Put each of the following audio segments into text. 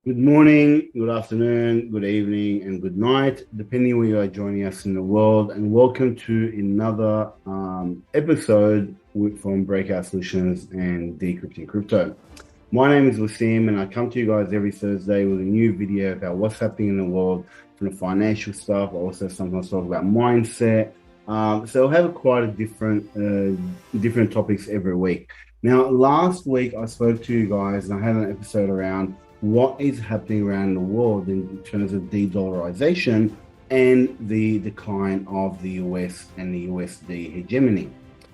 Good morning, good afternoon, good evening, and good night, depending where you are joining us in the world. And welcome to another episode from Breakout Solutions and Decrypting Crypto. My name is Wasim, and I come to you guys every Thursday with a new video about what's happening in the world from the financial stuff. I also sometimes talk about mindset. So I have quite a different topics every week. Now, last week I spoke to you guys, and I had an episode around what is happening around the world in terms of de-dollarization and the decline of the US and the USD hegemony.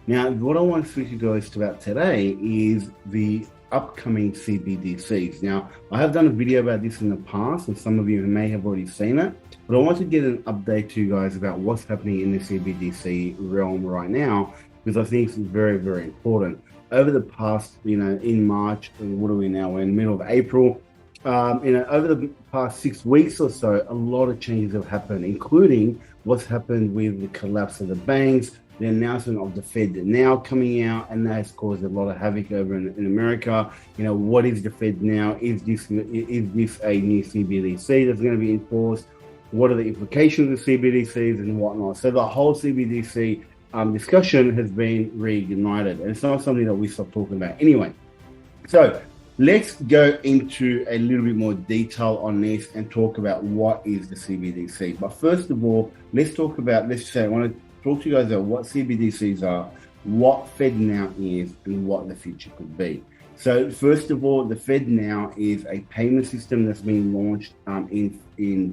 Now, what I want to speak to you guys about today is the upcoming CBDCs. Now, I have done a video about this in the past, and some of you may have already seen it, but I want to get an update to you guys about what's happening in the CBDC realm right now, because I think it's very, very important. Over the past, in March, what are we now? We're in the middle of April. Over the past 6 weeks or so, a lot of changes have happened, including what's happened with the collapse of the banks, the announcement of the Fed now coming out, and that has caused a lot of havoc over in America. What is the Fed now? Is this a new CBDC that's going to be enforced? What are the implications of CBDCs and whatnot? So the whole CBDC discussion has been reignited, and it's not something that we stop talking about anyway. So let's go into a little bit more detail on this and talk about what is the CBDC. But first of all, I want to talk to you guys about what CBDCs are, what FedNow is, and what the future could be. So first of all, the FedNow is a payment system that's been launched in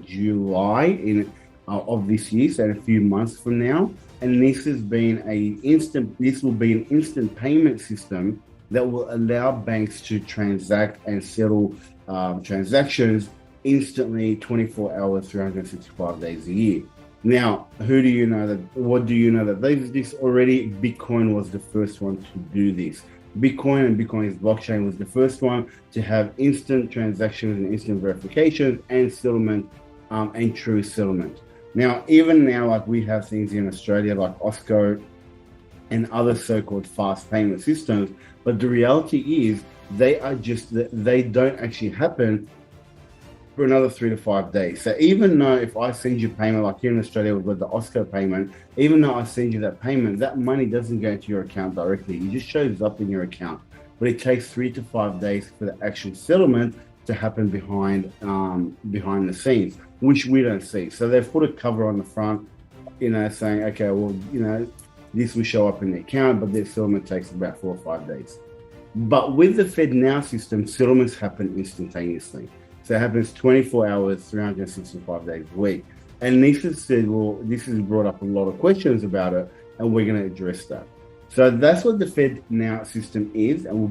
July of this year, so in a few months from now. And this will be an instant payment system that will allow banks to transact and settle transactions instantly, 24 hours, 365 days a year. Now, what do you know that this already? Bitcoin was the first one to do this. Bitcoin and Bitcoin's blockchain was the first one to have instant transactions and instant verification and settlement and true settlement. Now, even now, like we have things in Australia like OSCO and other so-called fast payment systems, but the reality is they don't actually happen for another 3 to 5 days. So even though if I send you payment, like here in Australia we've got the OSCO payment, even though I send you that payment, that money doesn't go into your account directly. It just shows up in your account. But it takes 3 to 5 days for the actual settlement to happen behind the scenes, which we don't see. So they've put a cover on the front, saying, okay, well, this will show up in the account, but their settlement takes about 4 or 5 days. But with the FedNow system, settlements happen instantaneously. So it happens 24 hours, 365 days a week. And this has brought up a lot of questions about it, and we're going to address that. So that's what the FedNow system is, and we'll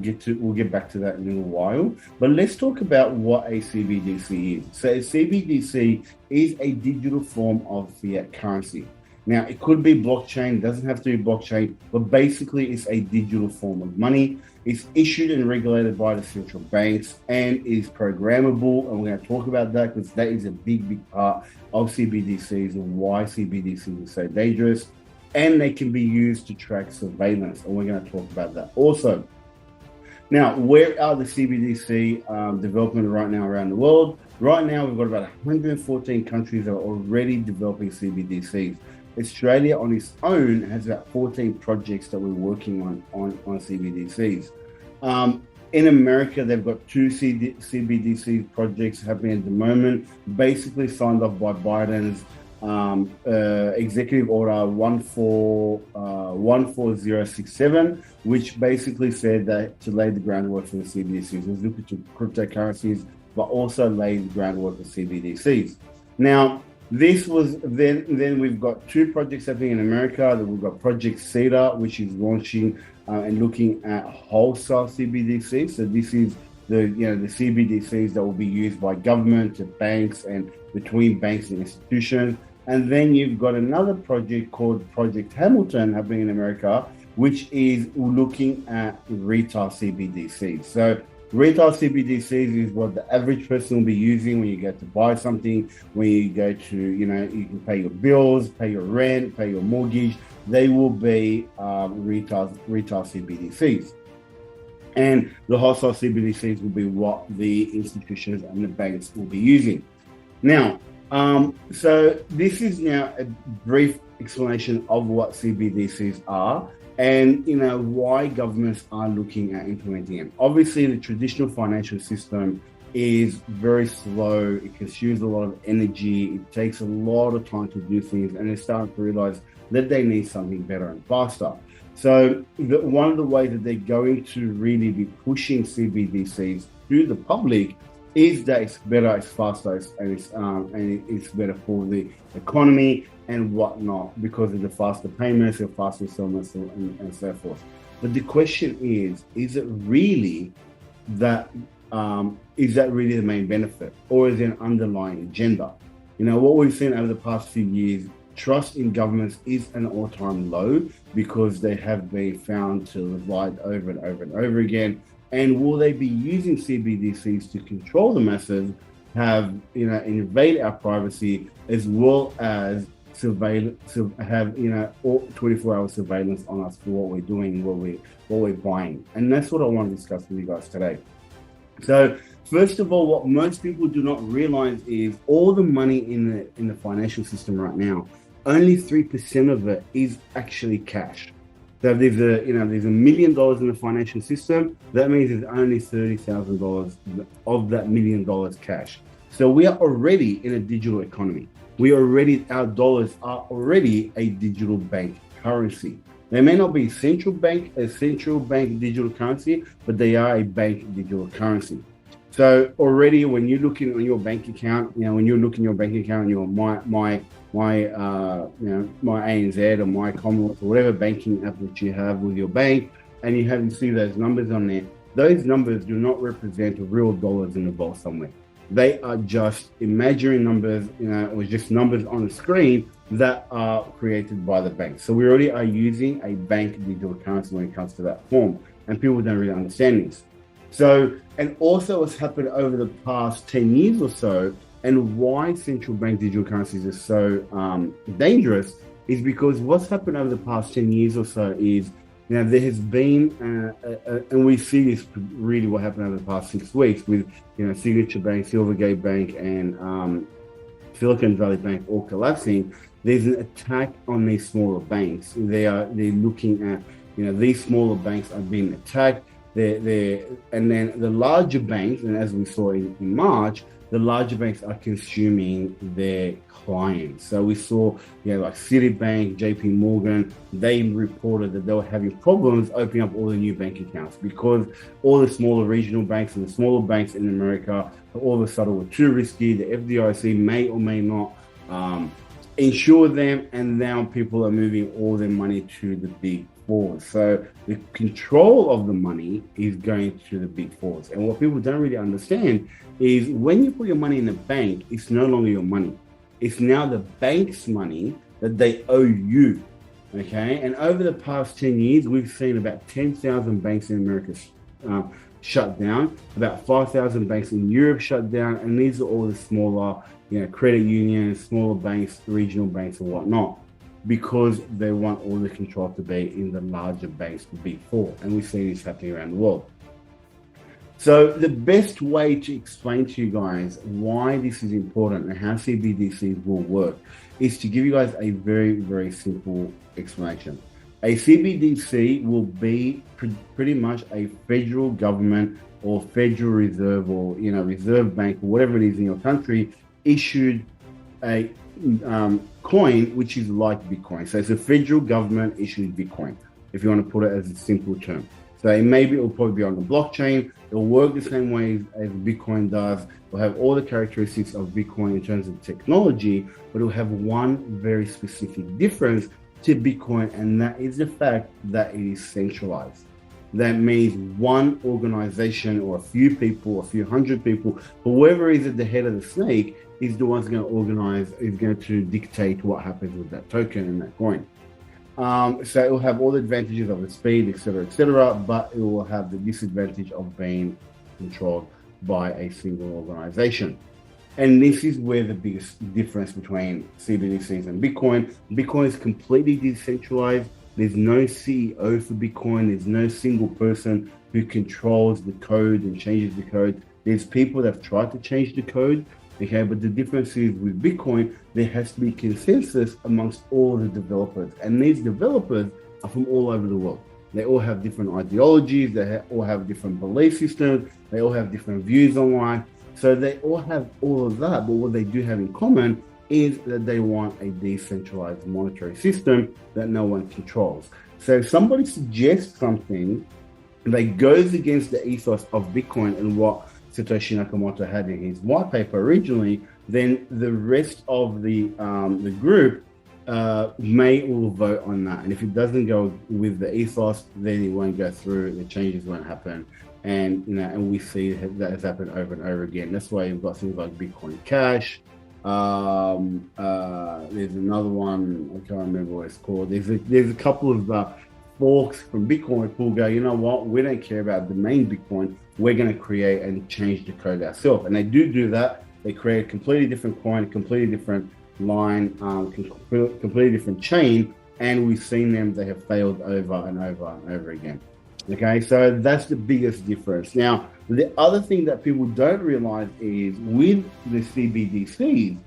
get back to that in a little while. But let's talk about what a CBDC is. So a CBDC is a digital form of fiat currency. Now, it could be blockchain, doesn't have to be blockchain, but basically it's a digital form of money. It's issued and regulated by the central banks and is programmable. And we're going to talk about that because that is a big part of CBDCs and why CBDCs are so dangerous. And they can be used to track surveillance. And we're going to talk about that also. Now, where are the CBDC development right now around the world? Right now, we've got about 114 countries that are already developing CBDCs. Australia on its own has about 14 projects that we're working on CBDCs. In America, they've got 2 CBDC projects happening at the moment, basically signed off by Biden's Executive Order 14067, which basically said that to lay the groundwork for the CBDCs. Let's look at cryptocurrencies, but also lay the groundwork for CBDCs. Now, this was then we've got 2 projects happening in America. We've got Project Cedar, which is launching and looking at wholesale CBDCs. So this is the CBDCs that will be used by government to banks and between banks and institutions. And then you've got another project called Project Hamilton happening in America, which is looking at retail CBDCs. So retail CBDCs is what the average person will be using when you go to buy something, when you go to, you can pay your bills, pay your rent, pay your mortgage. They will be retail CBDCs. And the hostile CBDCs will be what the institutions and the banks will be using. Now, so this is now a brief explanation of what CBDCs are and why governments are looking at implementing them. Obviously, the traditional financial system is very slow. It consumes a lot of energy. It takes a lot of time to do things, and they're starting to realize that they need something better and faster. So one of the ways that they're going to really be pushing CBDCs to the public is that it's better, it's faster, and it's better for the economy and whatnot because of the faster payments, the faster settlements, and so forth. But the question is it really that? Is that really the main benefit, or is there an underlying agenda? What we've seen over the past few years, trust in governments is an all-time low because they have been found to lie over and over and over again. And will they be using CBDCs to control the masses, invade our privacy, as well as have 24-hour surveillance on us for what we're doing, what we're buying? And that's what I want to discuss with you guys today. So first of all, what most people do not realize is all the money in the financial system right now, only 3% of it is actually cash. So if there's $1 million in the financial system, that means there's only $30,000 of that $1 million cash. So we are already in a digital economy. Our dollars are already a digital bank currency. They may not be a central bank digital currency, but they are a bank digital currency. So already when you're looking on your bank account, when you're looking at your bank account, your my ANZ or my Commonwealth or whatever banking app that you have with your bank, and you see those numbers on there, those numbers do not represent real dollars in the vault somewhere. They are just imaginary numbers, or just numbers on the screen that are created by the bank. So we already are using a bank digital currency when it comes to that form, and people don't really understand this. So, and also what's happened over the past 10 years or so, and why central bank digital currencies are so dangerous, is because what's happened over the past 10 years or so is, there has been, and we see this really what happened over the past 6 weeks with, Signature Bank, Silvergate Bank, and Silicon Valley Bank all collapsing. There's an attack on these smaller banks. They're looking at, these smaller banks are being attacked. And then the larger banks, and as we saw in March, the larger banks are consuming their clients. So we saw, like Citibank, JP Morgan, they reported that they were having problems opening up all the new bank accounts because all the smaller regional banks and the smaller banks in America all of a sudden were too risky. The FDIC may or may not insure them, and now people are moving all their money to the big fours. So the control of the money is going to the big fours. And what people don't really understand is when you put your money in a bank, it's no longer your money. It's now the bank's money that they owe you. Okay. And over the past 10 years, we've seen about 10,000 banks in America shut down, about 5,000 banks in Europe shut down. And these are all the smaller, credit unions, smaller banks, regional banks and whatnot, because they want all the control to be in the larger banks, the big four. And we see this happening around the world. So the best way to explain to you guys why this is important and how CBDCs will work is to give you guys a very, very simple explanation. A CBDC will be pretty much a federal government or Federal Reserve or, Reserve Bank or whatever it is in your country issued a coin, which is like Bitcoin. So it's a federal government issued Bitcoin, if you want to put it as a simple term. So it'll probably be on the blockchain. It'll work the same way as Bitcoin does. It'll have all the characteristics of Bitcoin in terms of technology, but it'll have one very specific difference to Bitcoin, and that is the fact that it is centralized. That means one organization or a few people, a few hundred people, whoever is at the head of the snake is the one's going to organize, is going to dictate what happens with that token and that coin. So it will have all the advantages of the speed, etc., but it will have the disadvantage of being controlled by a single organization. And this is where the biggest difference between CBDCs and Bitcoin. Bitcoin is completely decentralized. There's no CEO for Bitcoin. There's no single person who controls the code and changes the code. There's people that have tried to change the code, okay, but the difference is with Bitcoin, there has to be consensus amongst all the developers. And these developers are from all over the world. They all have different ideologies, they all have different belief systems, they all have different views on life. So they all have all of that, but what they do have in common is that they want a decentralized monetary system that no one controls. So if somebody suggests something that goes against the ethos of Bitcoin and what Satoshi Nakamoto had in his white paper originally, then the rest of the group may all vote on that. And if it doesn't go with the ethos, then it won't go through, the changes won't happen. And and we see that has happened over and over again. That's why you've got things like Bitcoin Cash. There's another one, I can't remember what it's called. There's a couple of forks from Bitcoin who go, you know what, we don't care about the main Bitcoin. We're going to create and change the code ourselves. And they do that. They create a completely different coin, a completely different line, completely different chain. And we've seen them, they have failed over and over and over again. Okay, so that's the biggest difference. Now, the other thing that people don't realize is with the CBDCs,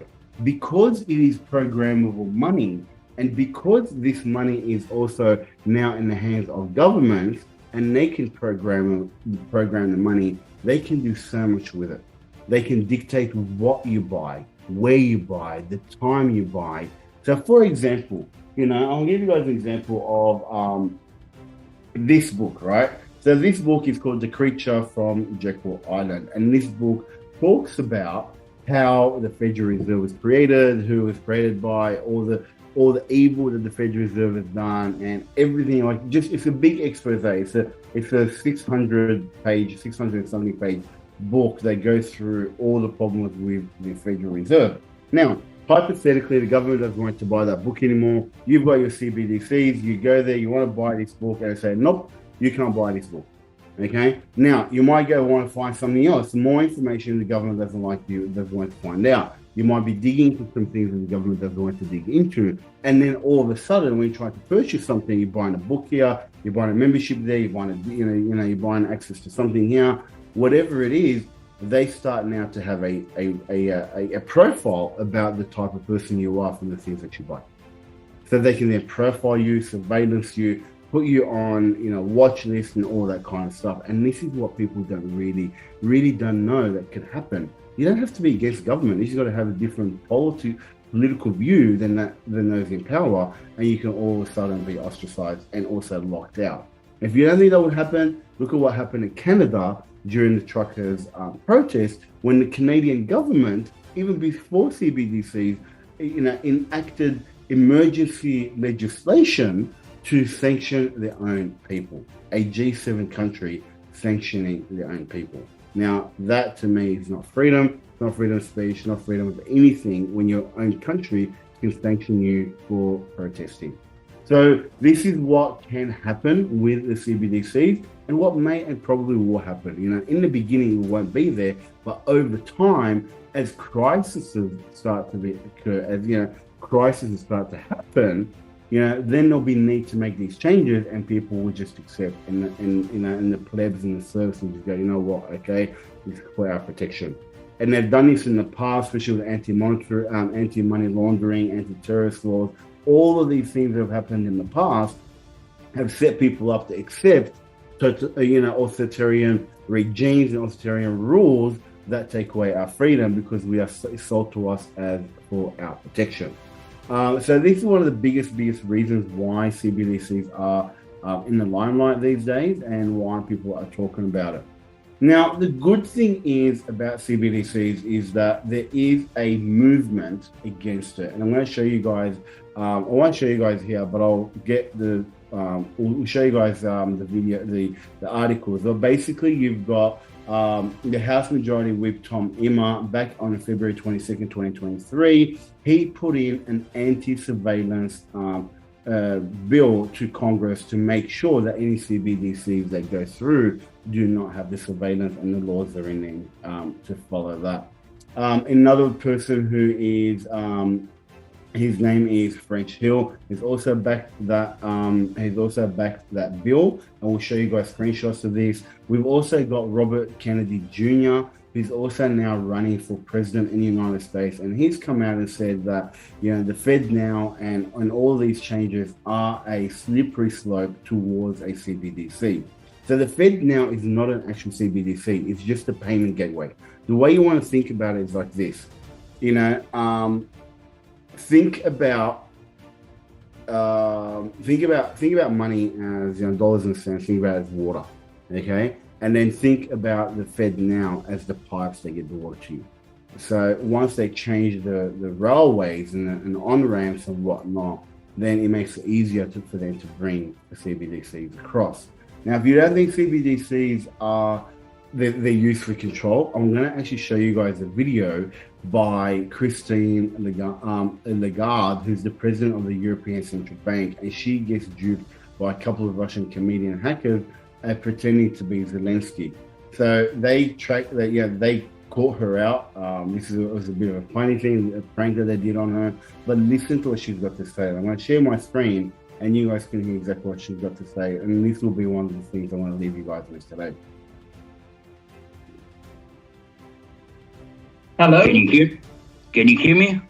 because it is programmable money, and because this money is also now in the hands of governments, and they can program the money, they can do so much with it. They can dictate what you buy, where you buy, the time you buy. So, for example, I'll give you guys an example of this book, right? So this book is called The Creature from Jekyll Island, and this book talks about how the Federal Reserve was created, who was created by, all the evil that the Federal Reserve has done, and everything. It's a big expose. It's a 670 page book that goes through all the problems with the Federal Reserve. Now, hypothetically, the government doesn't want to buy that book anymore. You've got your CBDCs, you go there, you want to buy this book, and they say, nope, you can't buy this book. Okay? Now, you might go want to find something else, more information the government doesn't want to find out. You might be digging into some things that the government doesn't want to dig into. And then all of a sudden, when you try to purchase something, you're buying a book here, you're buying a membership there, you're buying you're buying access to something here, whatever it is. They start now to have a profile about the type of person you are from the things that you buy. So they can then profile you, surveillance you, put you on, watch lists and all that kind of stuff. And this is what people don't really don't know that could happen. You don't have to be against government. You just got to have a different political view than those in power, and you can all of a sudden be ostracized and also locked out. If you don't think that would happen, look at what happened in Canada during the truckers' protest, when the Canadian government, even before CBDCs, enacted emergency legislation to sanction their own people. A G7 country sanctioning their own people. Now, that to me is not freedom. It's not freedom of speech, not freedom of anything when your own country can sanction you for protesting. So this is what can happen with the CBDCs, and what may and probably will happen. In the beginning, it won't be there, but over time, as crises start to occur, as crises start to happen, then there'll be need to make these changes, and people will just accept, and the plebs and the serfs will just go, you know what, okay, this is for our protection. And they've done this in the past, especially with anti-money laundering, anti-terrorist laws. All of these things that have happened in the past have set people up to accept, authoritarian regimes and authoritarian rules that take away our freedom, because we are sold to us as for our protection. So this is one of the biggest reasons why CBDCs are in the limelight these days, and why people are talking about it. Now, the good thing is about CBDCs is that there is a movement against it, and I'm going to show you guys. I won't show you guys here, but I'll get we'll show you guys the video, the articles. So basically, you've got the House Majority Whip Tom Emmer back on February 22nd, 2023. He put in an anti-surveillance bill to Congress to make sure that any CBDCs that go through do not have the surveillance, and the laws are in there to follow that. Another person who is His name is French Hill. He's also backed that bill, and we'll show you guys screenshots of this. We've also got Robert Kennedy Jr., who's also now running for president in the United States, and he's come out and said that the Fed now and all these changes are a slippery slope towards a CBDC. So the Fed now is not an actual CBDC; it's just a payment gateway. The way you want to think about it is like this, think about money as dollars and cents. Think about it as water, okay? And then think about the Fed now as the pipes that get the water to you. So once they change the railways and on ramps and whatnot, then it makes it easier for them to bring the CBDCs across. Now, if you don't think CBDCs are they're used for control, I'm going to actually show you guys a video by Christine Lagarde, who's the president of the European Central Bank, and she gets duped by a couple of Russian comedian hackers pretending to be Zelensky. So they caught her out. This was a bit of a funny thing, a prank that they did on her. But listen to what she's got to say. I'm going to share my screen, and you guys can hear exactly what she's got to say. And this will be one of the things I want to leave you guys with today. Hello? Can you hear me?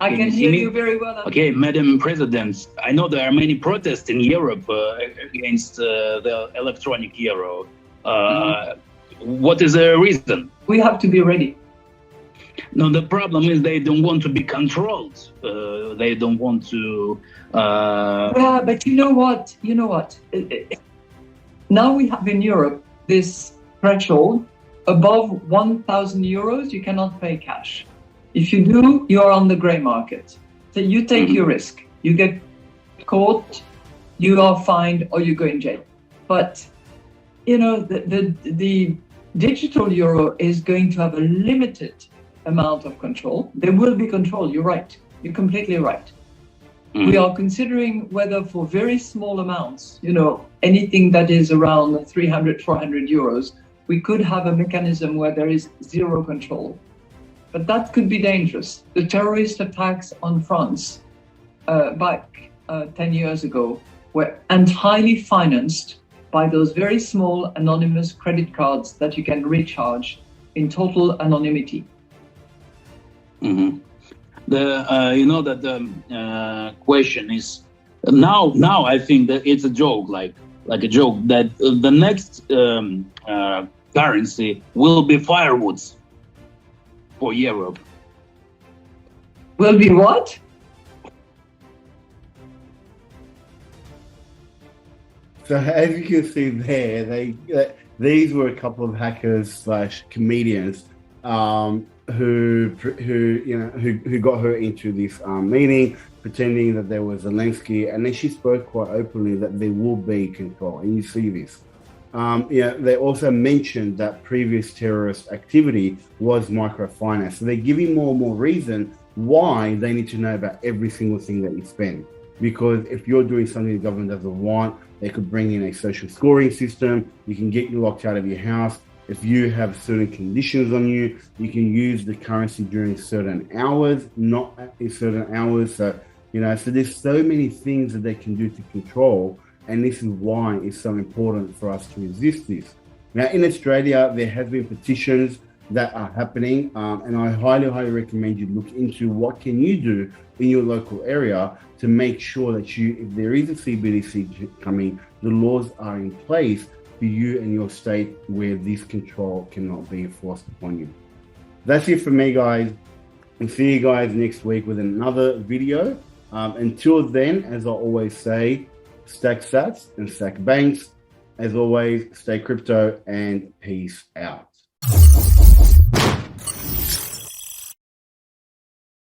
I can hear you very well. Okay, Madam President, I know there are many protests in Europe against the electronic euro. What is the reason? We have to be ready. No, the problem is they don't want to be controlled. They don't want to... Yeah, but you know what? Now we have in Europe this threshold. Above 1,000 euros, you cannot pay cash. If you do, you're on the grey market. So you take your risk. You get caught, you are fined, or you go in jail. But, the digital euro is going to have a limited amount of control. There will be control, you're right. You're completely right. We are considering whether for very small amounts, anything that is around 300, 400 euros, we could have a mechanism where there is zero control. But that could be dangerous. The terrorist attacks on France back 10 years ago were entirely financed by those very small anonymous credit cards that you can recharge in total anonymity. Mm-hmm. The question is now I think that it's a joke, like a joke that the next currency will be firewoods for Europe. Will be what? So as you can see there, these were a couple of hackers / comedians who got her into this meeting, pretending that there was Zelensky, and then she spoke quite openly that there will be control, and you see this. They also mentioned that previous terrorist activity was microfinance. So they're giving more and more reason why they need to know about every single thing that you spend. Because if you're doing something the government doesn't want, they could bring in a social scoring system. You can get you locked out of your house. If you have certain conditions on you, you can use the currency during certain hours, not in certain hours. So there's so many things that they can do to control. And this is why it's so important for us to resist this. Now, in Australia, there have been petitions that are happening, and I highly, highly recommend you look into what can you do in your local area to make sure that if there is a CBDC coming, the laws are in place for you and your state where this control cannot be enforced upon you. That's it for me, guys. And see you guys next week with another video. Until then, as I always say, stack sats and stack banks. As always, stay crypto and peace out.